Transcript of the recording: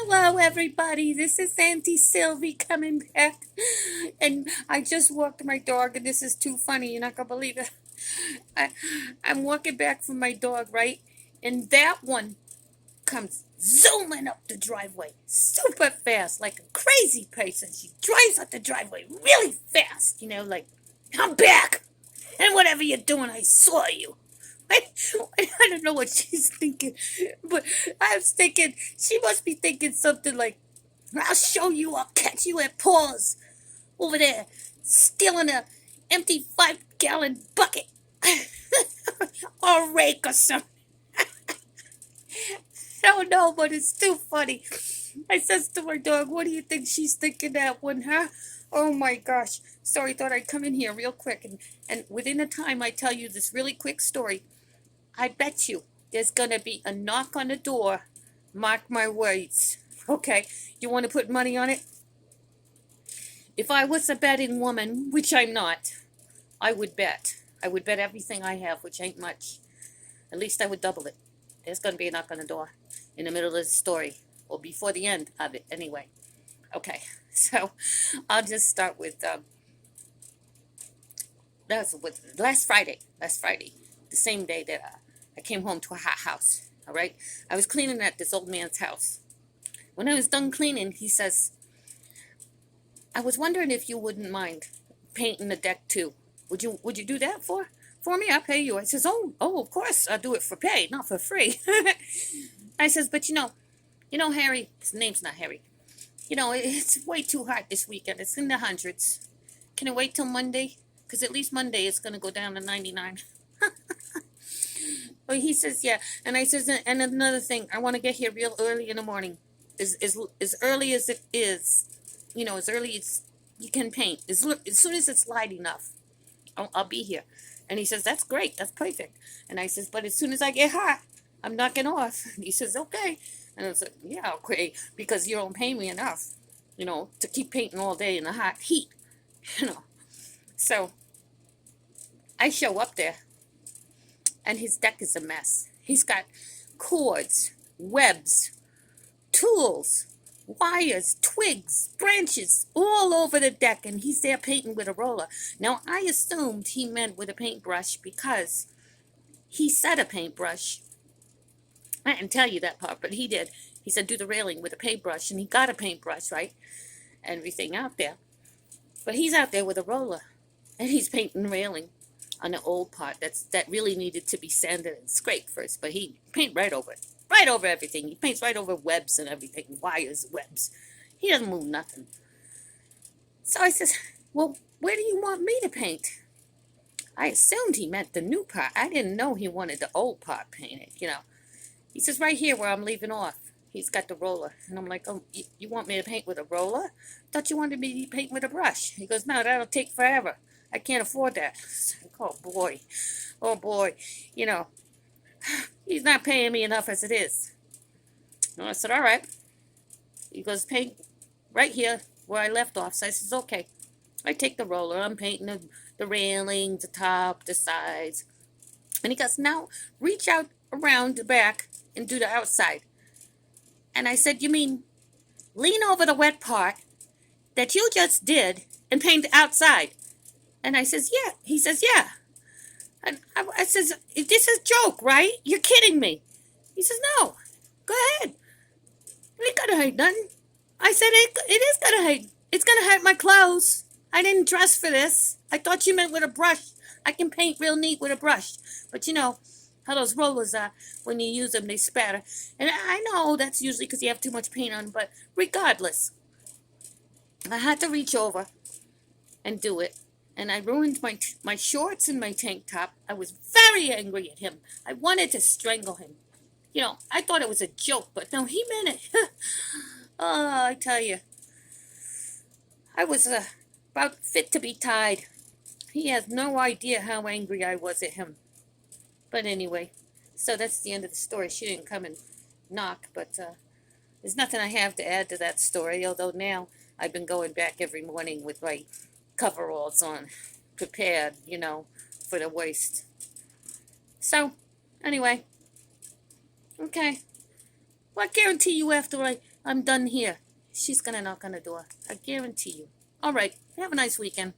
Hello, everybody. This is Auntie Sylvie coming back. And I just walked my dog, and this is too funny. You're not going to believe it. I, I'm walking back from my dog, right? And that one comes zooming up the driveway super fast, like a crazy person. She drives up the driveway really fast, like, I'm back. And whatever you're doing, I saw you. I, I don't know what she's thinking, but I was thinking she must be thinking something like, I'll show you, I'll catch you at Paul's over there, stealing a empty 5-gallon bucket or rake or something. I don't know, but it's too funny. I says to my dog, what do you think she's thinking that one, huh? Oh my gosh. So I thought I'd come in here real quick and within the time I tell you this really quick story, I bet you there's gonna be a knock on the door. Mark my words. Okay, you want to put money on it? If I was a betting woman, which I'm not, I would bet. I would bet everything I have, which ain't much. At least I would double it. There's gonna be a knock on the door in the middle of the story, or before the end of it, anyway. Okay, so I'll just start with last Friday, the same day that I came home to a hot house. All right, I was cleaning at this old man's house. When I was done cleaning, he says, I was wondering if you wouldn't mind painting the deck too. Would you do that for me? I'll pay you. I says, oh, of course I'll do it for pay, not for free. I says, but Harry, his name's not Harry. It's way too hot this weekend. It's in the hundreds. Can it wait till Monday? Because at least Monday it's going to go down to 99. Well, he says, yeah. And I says, and another thing, I want to get here real early in the morning. As early as it is, as early as you can paint. As soon as it's light enough, I'll be here. And he says, that's great. That's perfect. And I says, but as soon as I get hot, I'm knocking off. And he says, okay. And I was like, yeah, okay, because you don't pay me enough, to keep painting all day in the hot heat, So I show up there, and his deck is a mess. He's got cords, webs, tools, wires, twigs, branches all over the deck, and he's there painting with a roller. Now, I assumed he meant with a paintbrush because he said a paintbrush. I didn't tell you that part, but he did. He said, do the railing with a paintbrush, and he got a paintbrush, right? And everything out there. But he's out there with a roller, and he's painting the railing on the old part that really needed to be sanded and scraped first, but he paint right over it. Right over everything. He paints right over webs and everything, wires, webs. He doesn't move nothing. So I says, well, where do you want me to paint? I assumed he meant the new part. I didn't know he wanted the old part painted, He says, right here where I'm leaving off. He's got the roller. And I'm like, oh, you want me to paint with a roller? Thought you wanted me to paint with a brush. He goes, no, that'll take forever. I can't afford that. Like, oh, boy. Oh, boy. He's not paying me enough as it is. And I said, all right. He goes, paint right here where I left off. So I says, okay. I take the roller. I'm painting the railing, the top, the sides. And he goes, now reach out around the back and do the outside. And I said, you mean lean over the wet part that you just did and paint the outside? And I says, yeah. He says, yeah. And I says, this is a joke, right? You're kidding me. He says, no. Go ahead. It ain't gonna hurt nothing. I said, it is gonna hurt. It's gonna hurt my clothes. I didn't dress for this. I thought you meant with a brush. I can paint real neat with a brush. But how those rollers are, when you use them, they spatter. And I know that's usually because you have too much paint on, but regardless, I had to reach over and do it. And I ruined my shorts and my tank top. I was very angry at him. I wanted to strangle him. I thought it was a joke, but no, he meant it. Oh, I tell you. I was about fit to be tied. He has no idea how angry I was at him. But anyway, so that's the end of the story. She didn't come and knock, but there's nothing I have to add to that story, although now I've been going back every morning with my coveralls on, prepared, for the worst. So, anyway, okay. Well, I guarantee you after I I'm done here. She's gonna knock on the door. I guarantee you. All right. Have a nice weekend.